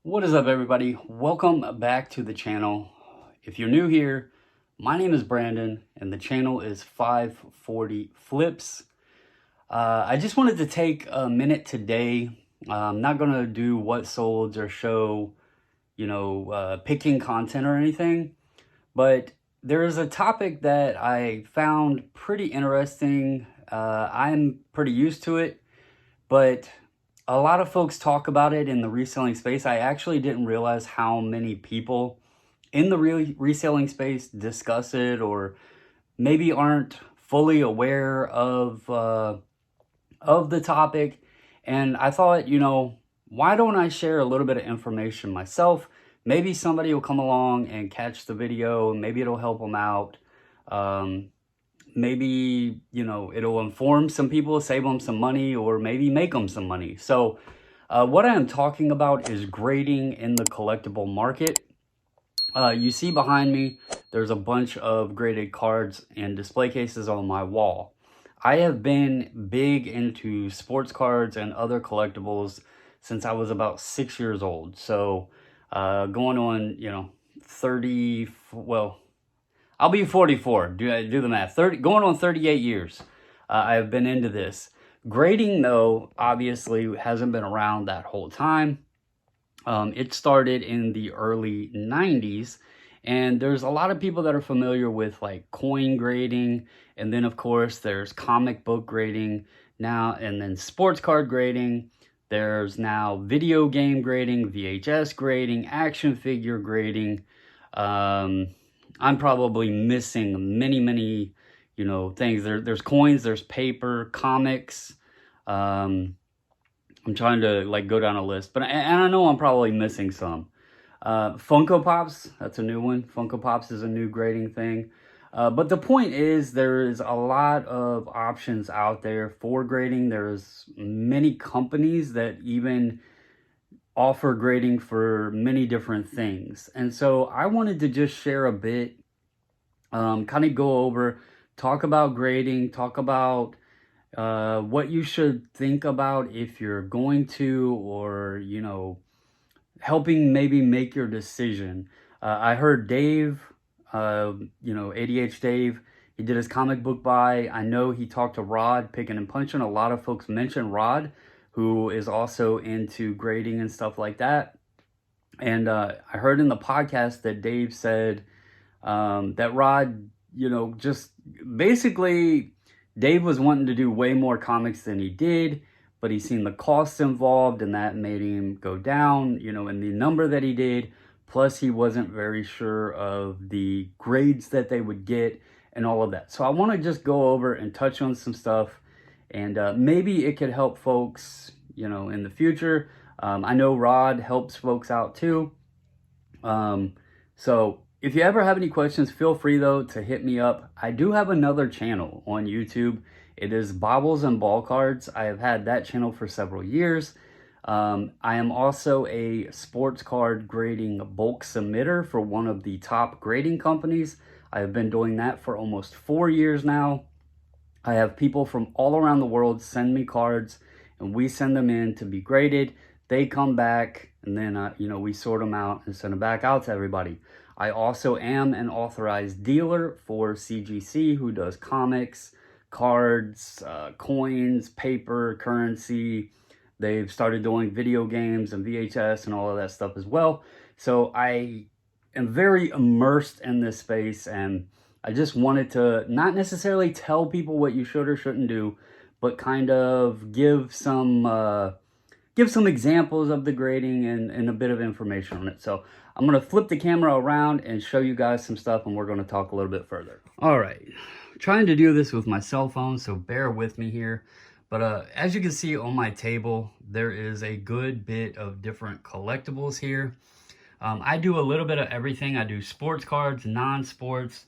What is up, everybody? Welcome back to the channel. If you're new here, my name is Brandon and the channel is 540 Flips. I just wanted to take a minute today. I'm not going to do what solds or show, picking content or anything, but there is a topic that I found pretty interesting. I'm pretty used to it, but a lot of folks talk about it in the reselling space. I actually didn't realize how many people in the reselling space discuss it or maybe aren't fully aware of the topic. And I thought, why don't I share a little bit of information myself? Maybe somebody will come along and catch the video. Maybe it'll help them out. Maybe, it'll inform some people, save them some money, or maybe make them some money. So what I am talking about is grading in the collectible market. You see behind me, there's a bunch of graded cards and display cases on my wall. I have been big into sports cards and other collectibles since I was about 6 years old. So going on, 30, well, I'll be 44, do the math, going on 38 years I have been into this. Grading, though, obviously hasn't been around that whole time. It started in the early 90s, and there's a lot of people that are familiar with like coin grading, and then of course there's comic book grading now, and then sports card grading. There's now video game grading, VHS grading, action figure grading. I'm probably missing many, things. There's coins, there's paper, comics. I'm trying to go down a list, and I know I'm probably missing some. Funko Pops, that's a new one. Funko Pops is a new grading thing. But the point is, there is a lot of options out there for grading. There's many companies that even offer grading for many different things. And so I wanted to just share a bit, kind of go over, talk about grading, talk about what you should think about if you're going to, or, helping maybe make your decision. I heard Dave, ADH Dave, he did his comic book buy. I know he talked to Rod, Picking and Punching. A lot of folks mentioned Rod, who is also into grading and stuff like that. And I heard in the podcast that Dave said that Rod, just basically Dave was wanting to do way more comics than he did, but he's seen the costs involved and that made him go down, in the number that he did. Plus he wasn't very sure of the grades that they would get and all of that. So I want to just go over and touch on some stuff, and maybe it could help folks, in the future. I know Rod helps folks out too. So if you ever have any questions, feel free though to hit me up. I do have another channel on YouTube. It is Baubles and Ball Cards. I have had that channel for several years. I am also a sports card grading bulk submitter for one of the top grading companies. I have been doing that for almost 4 years now. I have people from all around the world send me cards, and we send them in to be graded. They come back, and then we sort them out and send them back out to everybody. I also am an authorized dealer for CGC, who does comics, cards, coins, paper, currency. They've started doing video games and VHS and all of that stuff as well. So I am very immersed in this space, and I just wanted to not necessarily tell people what you should or shouldn't do, but kind of give some examples of the grading and a bit of information on it. So I'm going to flip the camera around and show you guys some stuff, and we're going to talk a little bit further. All right, trying to do this with my cell phone, so bear with me here. But as you can see on my table, there is a good bit of different collectibles here. I do a little bit of everything. I do sports cards, non-sports,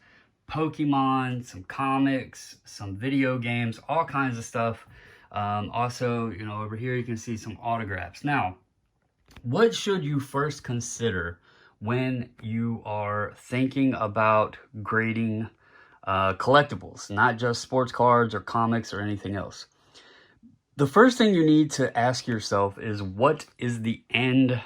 Pokemon, some comics, some video games, all kinds of stuff. Also, over here you can see some autographs. Now, what should you first consider when you are thinking about grading collectibles, not just sports cards or comics or anything else? The first thing you need to ask yourself is, what is the end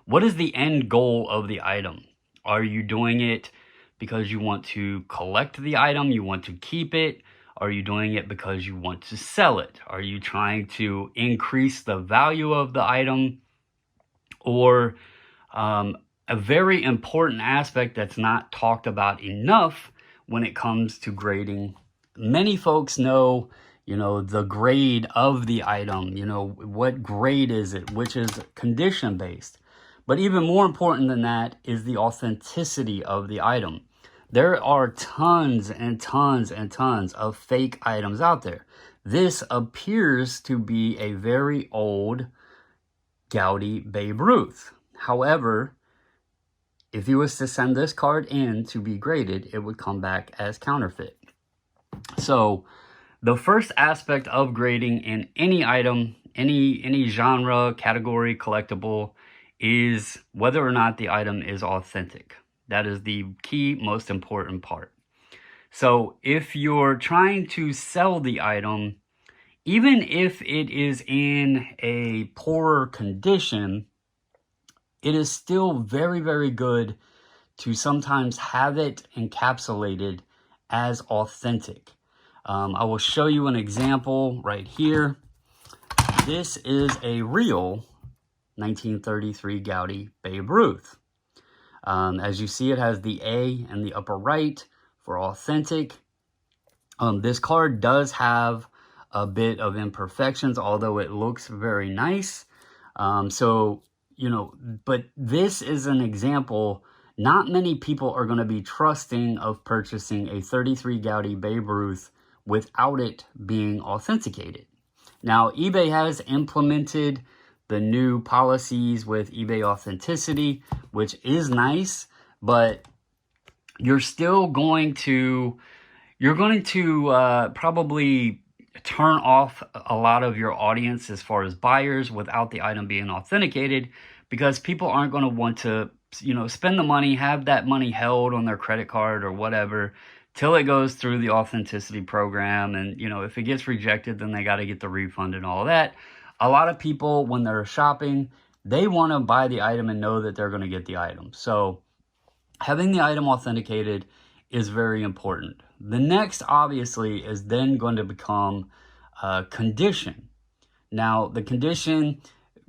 What is the end goal of the item? Are you doing it because you want to collect the item, you want to keep it? Are you doing it because you want to sell it? Are you trying to increase the value of the item? Or a very important aspect that's not talked about enough when it comes to grading. Many folks know, the grade of the item, what grade is it, which is condition based. But even more important than that is the authenticity of the item. There are tons and tons and tons of fake items out there. This appears to be a very old Gaudy Babe Ruth. However, if you was to send this card in to be graded, it would come back as counterfeit. So the first aspect of grading in any item, any genre, category, collectible, is whether or not the item is authentic. That is the key, most important part. So if you're trying to sell the item, even if it is in a poorer condition, it is still very, very good to sometimes have it encapsulated as authentic. I will show you an example right here. This is a real 1933 Gaudy Babe Ruth. As you see, it has the A in the upper right for authentic. This card does have a bit of imperfections, although it looks very nice. But this is an example. Not many people are going to be trusting of purchasing a 33 Gaudy Babe Ruth without it being authenticated. Now, eBay has implemented the new policies with eBay authenticity, which is nice, but you're still going to, probably turn off a lot of your audience as far as buyers without the item being authenticated, because people aren't going to want to, spend the money, have that money held on their credit card or whatever till it goes through the authenticity program. And, if it gets rejected, then they got to get the refund and all of that. A lot of people, when they're shopping, they want to buy the item and know that they're going to get the item. So having the item authenticated is very important. The next, obviously, is then going to become condition. Now, the condition,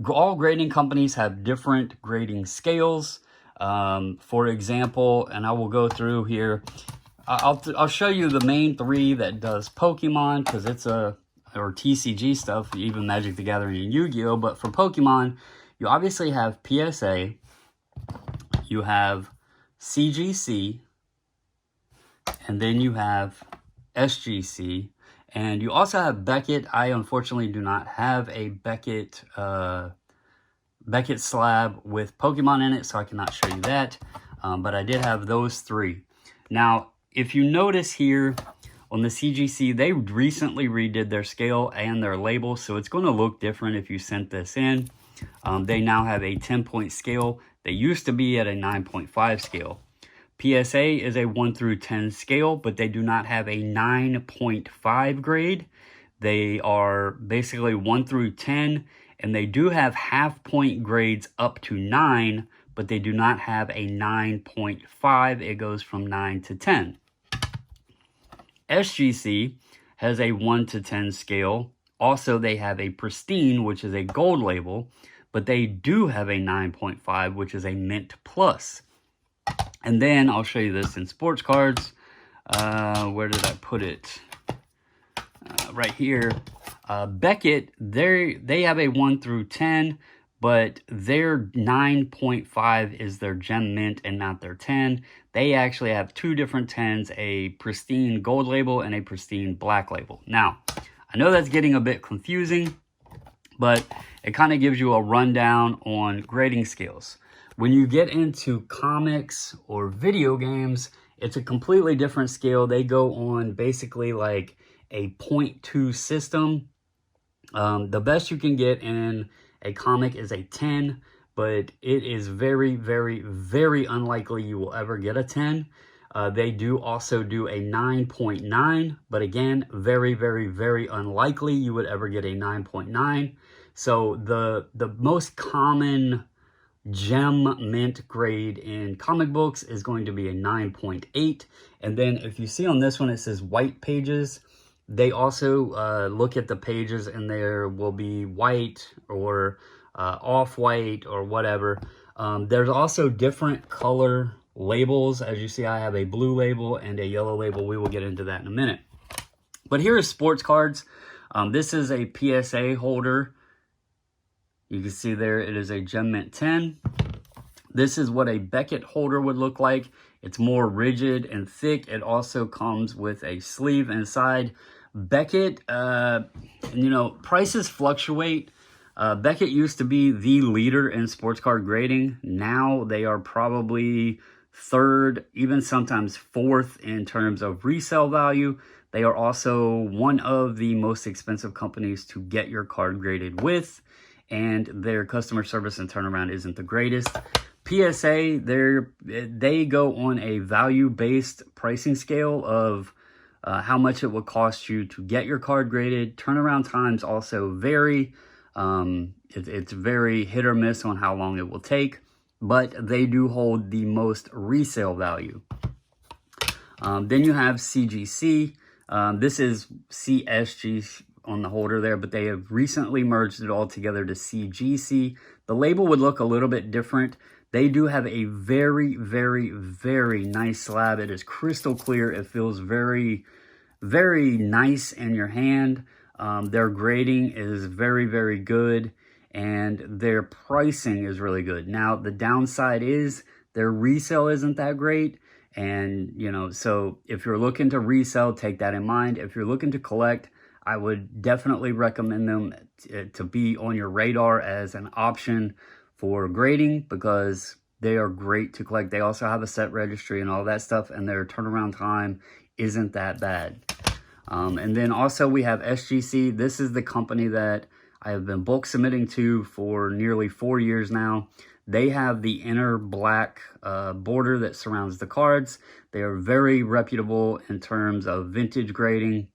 all grading companies have different grading scales. For example, and I will go through here, I'll show you the main three that does Pokemon, because it's or TCG stuff, even Magic the Gathering and Yu-Gi-Oh! But for Pokemon, you obviously have PSA, you have CGC, and then you have SGC, and you also have Beckett. I unfortunately do not have a Beckett slab with Pokemon in it, so I cannot show you that, but I did have those three. Now, if you notice here on the CGC, they recently redid their scale and their label, so it's going to look different if you sent this in. They now have a 10-point scale. They used to be at a 9.5 scale. PSA is a 1 through 10 scale, but they do not have a 9.5 grade. They are basically 1 through 10, and they do have half-point grades up to 9, but they do not have a 9.5. It goes from 9 to 10. SGC has a 1 to 10 scale. Also, they have a pristine, which is a gold label, but they do have a 9.5, which is a mint plus. And then I'll show you this in sports cards. Where did I put it? Right here. Beckett, they have a 1 through 10, but their 9.5 is their gem mint and not their 10. They actually have two different 10s, a pristine gold label and a pristine black label. Now, I know that's getting a bit confusing, but it kind of gives you a rundown on grading scales. When you get into comics or video games, it's a completely different scale. They go on basically like a 0.2 system. The best you can get in a comic is a 10, but it is very, very, very unlikely you will ever get a 10. They do also do a 9.9, but again, very, very, very unlikely you would ever get a 9.9. So the most common gem mint grade in comic books is going to be a 9.8. And then if you see on this one, it says white pages. They also look at the pages and there will be white or off-white or whatever. There's also different color labels. As you see, I have a blue label and a yellow label. We will get into that in a minute. But here is sports cards. This is a PSA holder. You can see there it is a Gem Mint 10. This is what a Beckett holder would look like. It's more rigid and thick. It also comes with a sleeve inside. Beckett, you know, prices fluctuate. Beckett used to be the leader in sports card grading. Now they are probably third, even sometimes fourth in terms of resale value. They are also one of the most expensive companies to get your card graded with, and their customer service and turnaround isn't the greatest. PSA, they go on a value-based pricing scale of how much it will cost you to get your card graded. Turnaround times also vary. It's very hit or miss on how long it will take, but they do hold the most resale value. Then you have CGC. This is CSG on the holder there, but they have recently merged it all together to CGC. The label would look a little bit different. They do have a very, very, very nice slab. It is crystal clear. It feels very, very nice in your hand. Their grading is very, very good, and their pricing is really good. Now, the downside is their resale isn't that great. And, you know, so if you're looking to resell, take that in mind. If you're looking to collect, I would definitely recommend them to be on your radar as an option for grading, because they are great to collect. They also have a set registry and all that stuff, and their turnaround time isn't that bad. And then also we have SGC. This is the company that I have been bulk submitting to for nearly 4 years now. They have the inner black border that surrounds the cards. They are very reputable in terms of vintage grading.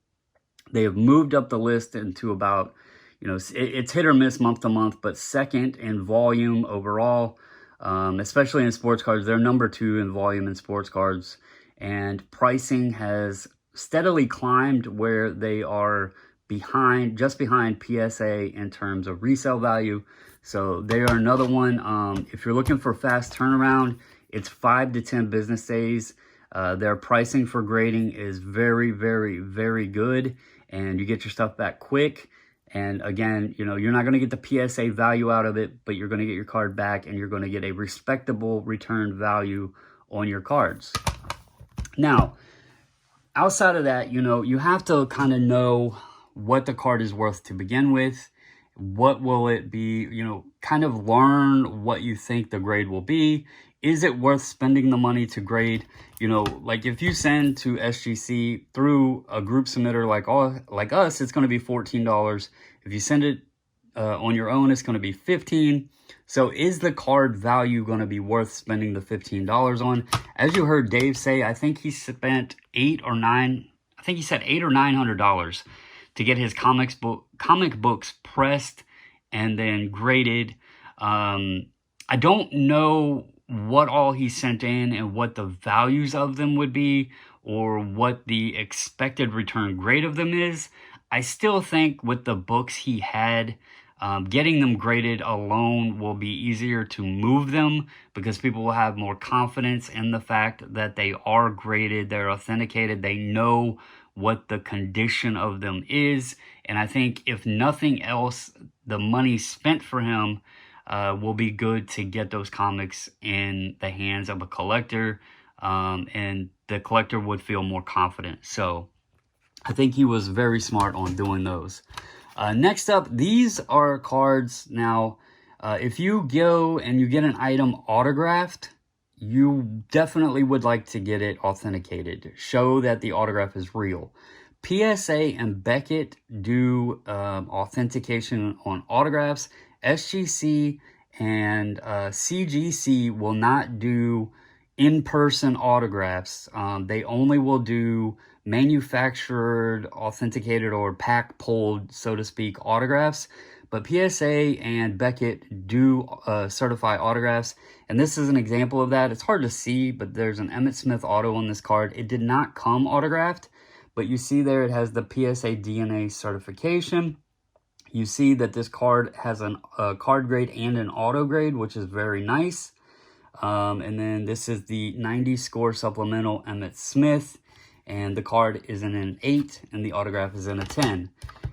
They have moved up the list into about, you know, it's hit or miss month to month, but second in volume overall, especially in sports cards. They're number 2 in volume in sports cards, and pricing has steadily climbed where they are behind, just behind PSA in terms of resale value. So they are another one. If you're looking for fast turnaround, it's 5 to 10 business days. Their pricing for grading is very, very, very good, and you get your stuff back quick. And again, you know, you're not going to get the PSA value out of it, but you're going to get your card back, and you're going to get a respectable return value on your cards. Now, outside of that, you know, you have to kind of know what the card is worth to begin with. What will it be? You know, kind of learn what you think the grade will be. Is it worth spending the money to grade? You know, like if you send to SGC through a group submitter like us, it's going to be $14. If you send it on your own, it's going to be $15. So is the card value going to be worth spending the $15 on? As you heard Dave say, I think he spent $800 or $900 to get his comic books pressed and then graded. I don't know what all he sent in and what the values of them would be, or what the expected return grade of them is. I still think with the books he had, getting them graded alone will be easier to move them, because people will have more confidence in the fact that they are graded, they're authenticated, they know what the condition of them is. And I think if nothing else, the money spent for him will be good to get those comics in the hands of a collector, and the collector would feel more confident. So I think he was very smart on doing those. Next up, these are cards. Now, if you go and you get an item autographed, you definitely would like to get it authenticated. Show that the autograph is real. PSA and Beckett do authentication on autographs. SGC and CGC will not do in-person autographs. They only will do manufactured, authenticated, or pack pulled, so to speak, autographs. But PSA and Beckett do certify autographs, and this is an example of that. It's hard to see, but there's an Emmitt Smith auto on this card. It did not come autographed, but you see there it has the PSA DNA certification. You see that this card has a card grade and an auto grade, which is very nice. And then this is the 90 score supplemental Emmitt Smith, and the card is in an 8 and the autograph is in a 10.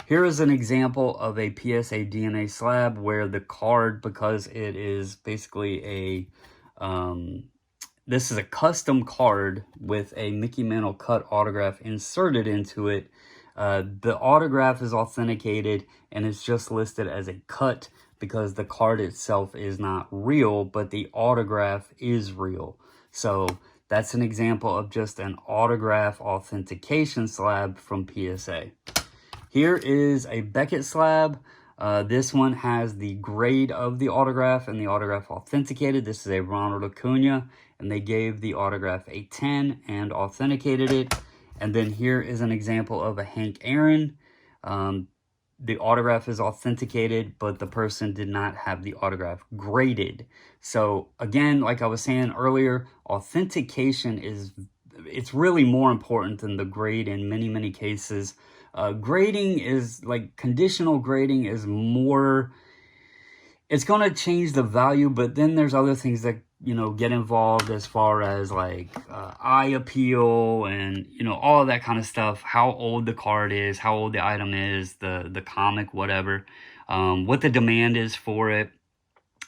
Here is an example of a PSA DNA slab where the card, because it is basically this is a custom card with a Mickey Mantle cut autograph inserted into it. The autograph is authenticated and it's just listed as a cut because the card itself is not real, but the autograph is real. So that's an example of just an autograph authentication slab from PSA. Here is a Beckett slab. This one has the grade of the autograph and the autograph authenticated. This is a Ronald Acuna, and they gave the autograph a 10 and authenticated it. And then here is an example of a Hank Aaron. The autograph is authenticated, but the person did not have the autograph graded. So again, like I was saying earlier, authentication it's really more important than the grade in many, many cases. Grading is like conditional grading is more, it's going to change the value, but then there's other things that, you know, get involved as far as like eye appeal and, you know, all of that kind of stuff. How old the card is, how old the item is, the comic, whatever, what the demand is for it.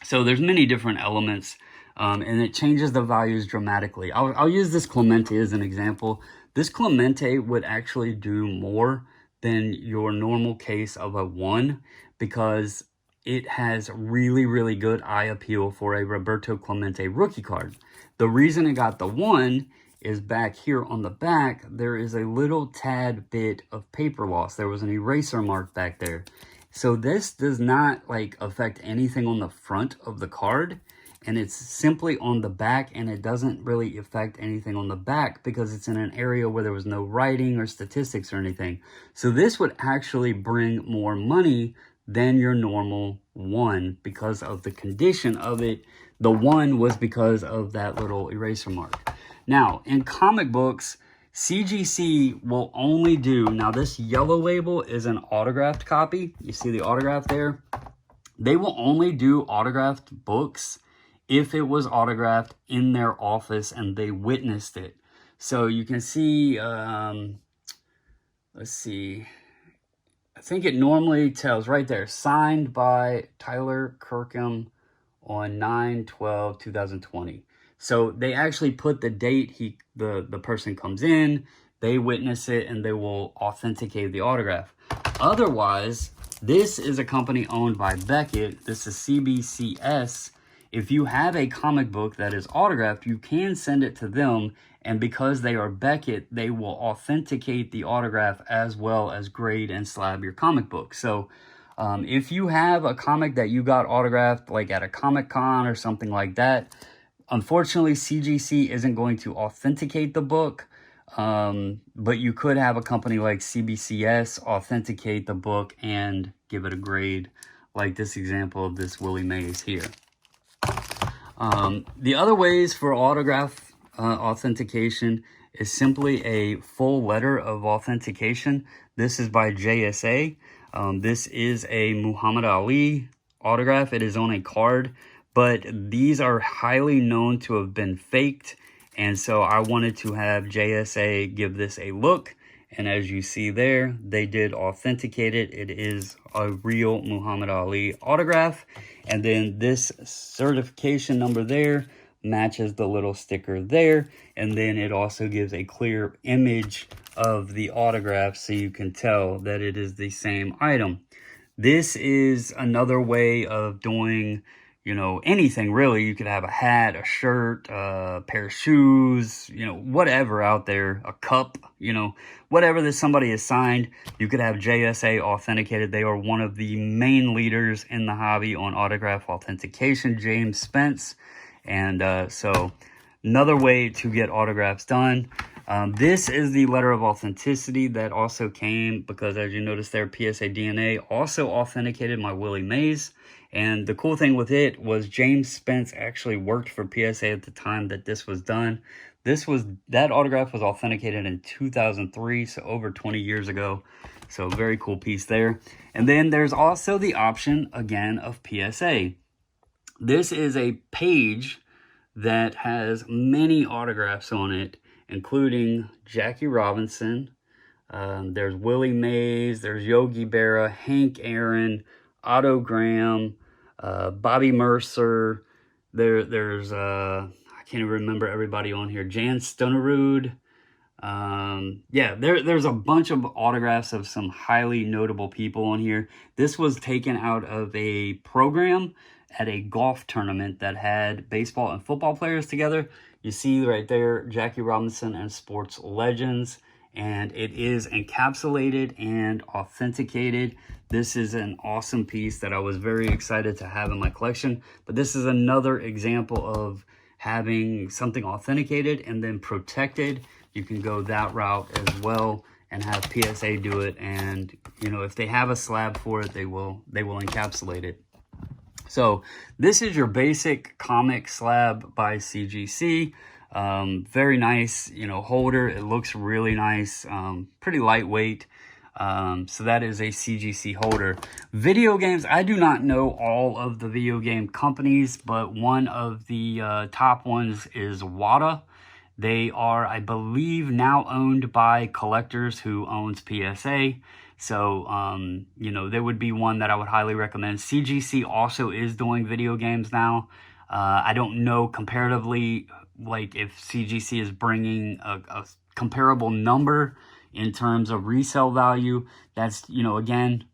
So there's many different elements, and it changes the values dramatically. I'll use this Clemente as an example. This Clemente would actually do more than your normal case of a 1 because it has really, really good eye appeal for a Roberto Clemente rookie card. The reason it got the 1 is back here on the back, there is a little tad bit of paper loss. There was an eraser mark back there. So this does not like affect anything on the front of the card, and it's simply on the back, and it doesn't really affect anything on the back because it's in an area where there was no writing or statistics or anything. So this would actually bring more money than your normal 1 because of the condition of it. The 1 was because of that little eraser mark. Now, in comic books, CGC will only do, now this yellow label is an autographed copy. You see the autograph there? They will only do autographed books if it was autographed in their office and they witnessed it. So you can see, let's see, I think it normally tells right there, signed by Tyler Kirkham on 9/12/2020. So they actually put the date the person comes in, they witness it, and they will authenticate the autograph. Otherwise, this is a company owned by Beckett. This is CBCS. If you have a comic book that is autographed, you can send it to them, and because they are Beckett, they will authenticate the autograph as well as grade and slab your comic book. So if you have a comic that you got autographed like at a Comic-Con or something like that, unfortunately CGC isn't going to authenticate the book, but you could have a company like CBCS authenticate the book and give it a grade, like this example of this Willie Mays here. The other ways for autograph authentication is simply a full letter of authentication. This is by JSA. This is a Muhammad Ali autograph. It is on a card, but these are highly known to have been faked. And so I wanted to have JSA give this a look. And as you see there, they did authenticate it. It is a real Muhammad Ali autograph. And then this certification number there matches the little sticker there. And then it also gives a clear image of the autograph so you can tell that it is the same item. This is another way of doing, you know, anything really. You could have a hat, a shirt, a pair of shoes, you know, whatever out there, a cup, you know, whatever that somebody has signed, you could have JSA authenticated. They are one of the main leaders in the hobby on autograph authentication, James Spence. And so another way to get autographs done. This is the letter of authenticity that also came because, as you notice there, PSA DNA also authenticated my Willie Mays. And the cool thing with it was James Spence actually worked for PSA at the time that this was done. That autograph was authenticated in 2003, so over 20 years ago. So very cool piece there. And then there's also the option, again, of PSA. This is a page that has many autographs on it, including Jackie Robinson. There's Willie Mays, there's Yogi Berra, Hank Aaron, Otto Graham, Bobby Mercer. There's I can't even remember everybody on here. Jan Stonerud. Yeah, there's a bunch of autographs of some highly notable people on here. This was taken out of a program at a golf tournament that had baseball and football players together. You see right there, Jackie Robinson and Sports Legends, and it is encapsulated and authenticated. This is an awesome piece that I was very excited to have in my collection, but this is another example of having something authenticated and then protected. You can go that route as well and have PSA do it, and you know, if they have a slab for it, they will encapsulate it. So this is your basic comic slab by CGC. Very nice, you know, holder. It looks really nice, pretty lightweight. So that is a CGC holder. Video games, I do not know all of the video game companies, but one of the top ones is WATA. They are, I believe, now owned by Collectors, who owns PSA. So, you know, there would be one that I would highly recommend. CGC also is doing video games now. I don't know comparatively, like, if CGC is bringing a comparable number in terms of resale value. That's, you know, again,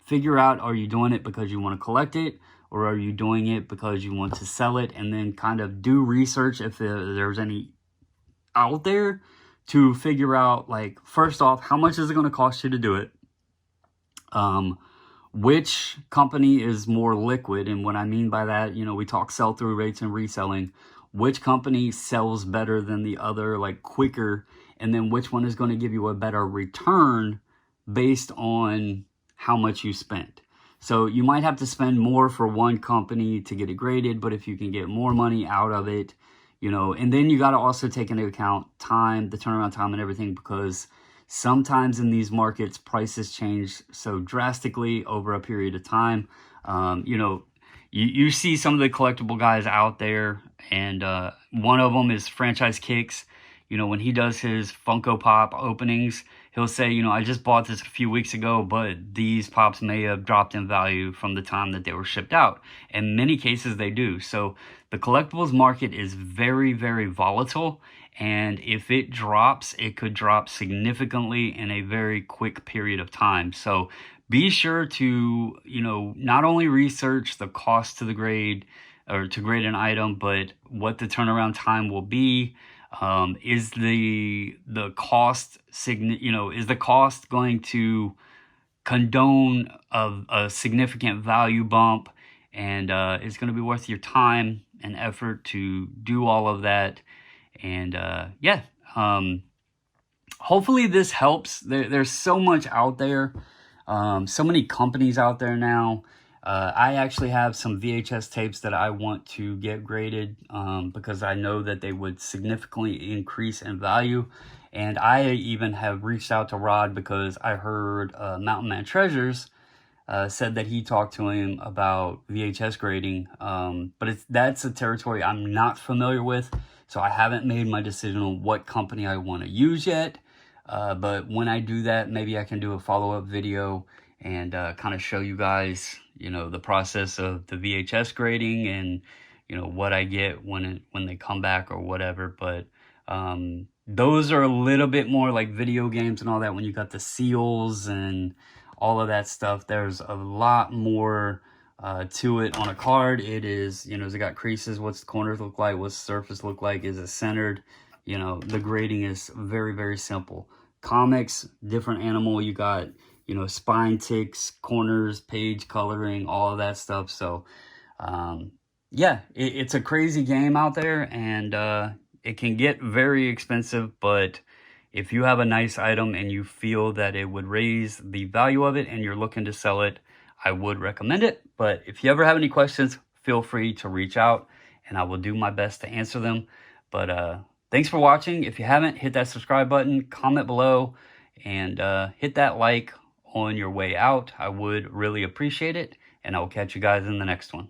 figure out, are you doing it because you want to collect it, or are you doing it because you want to sell it? And then kind of do research if there's any out there to figure out, like, first off, how much is it going to cost you to do it? Which company is more liquid? And what I mean by that, you know, we talk sell-through rates and reselling. Which company sells better than the other, like quicker? And then which one is going to give you a better return based on how much you spent? So you might have to spend more for one company to get it graded, but if you can get more money out of it, you know, and then you got to also take into account time, the turnaround time and everything, because sometimes in these markets, prices change so drastically over a period of time. You know, you see some of the collectible guys out there, and one of them is Franchise Kicks. You know, when he does his Funko Pop openings, he'll say, you know, I just bought this a few weeks ago, but these pops may have dropped in value from the time that they were shipped out. In many cases, they do. So the collectibles market is very, very volatile. And if it drops, it could drop significantly in a very quick period of time. So be sure to, you know, not only research the cost to the grade or to grade an item, but what the turnaround time will be. Is the cost is the cost going to condone a significant value bump, and it's going to be worth your time and effort to do all of that. And yeah, hopefully this helps. There's so much out there, so many companies out there now. I actually have some VHS tapes that I want to get graded because I know that they would significantly increase in value. And I even have reached out to Rod because I heard Mountain Man Treasures said that he talked to him about VHS grading. But that's a territory I'm not familiar with, so I haven't made my decision on what company I want to use yet. But when I do that, maybe I can do a follow-up video and kind of show you guys, you know, the process of the VHS grading and, you know, what I get when they come back or whatever. But those are a little bit more like video games and all that. When you got the seals and all of that stuff, there's a lot more to it. On a card, it is, you know, has it got creases? What's the corners look like? What's the surface look like? Is it centered? You know, the grading is very, very simple. Comics, different animal. You got, you know, spine ticks, corners, page coloring, all of that stuff. So, yeah, it's a crazy game out there, and It can get very expensive, but if you have a nice item and you feel that it would raise the value of it and you're looking to sell it, I would recommend it. But if you ever have any questions, feel free to reach out and I will do my best to answer them. But thanks for watching. If you haven't, hit that subscribe button, comment below, and hit that like on your way out. I would really appreciate it, and I will catch you guys in the next one.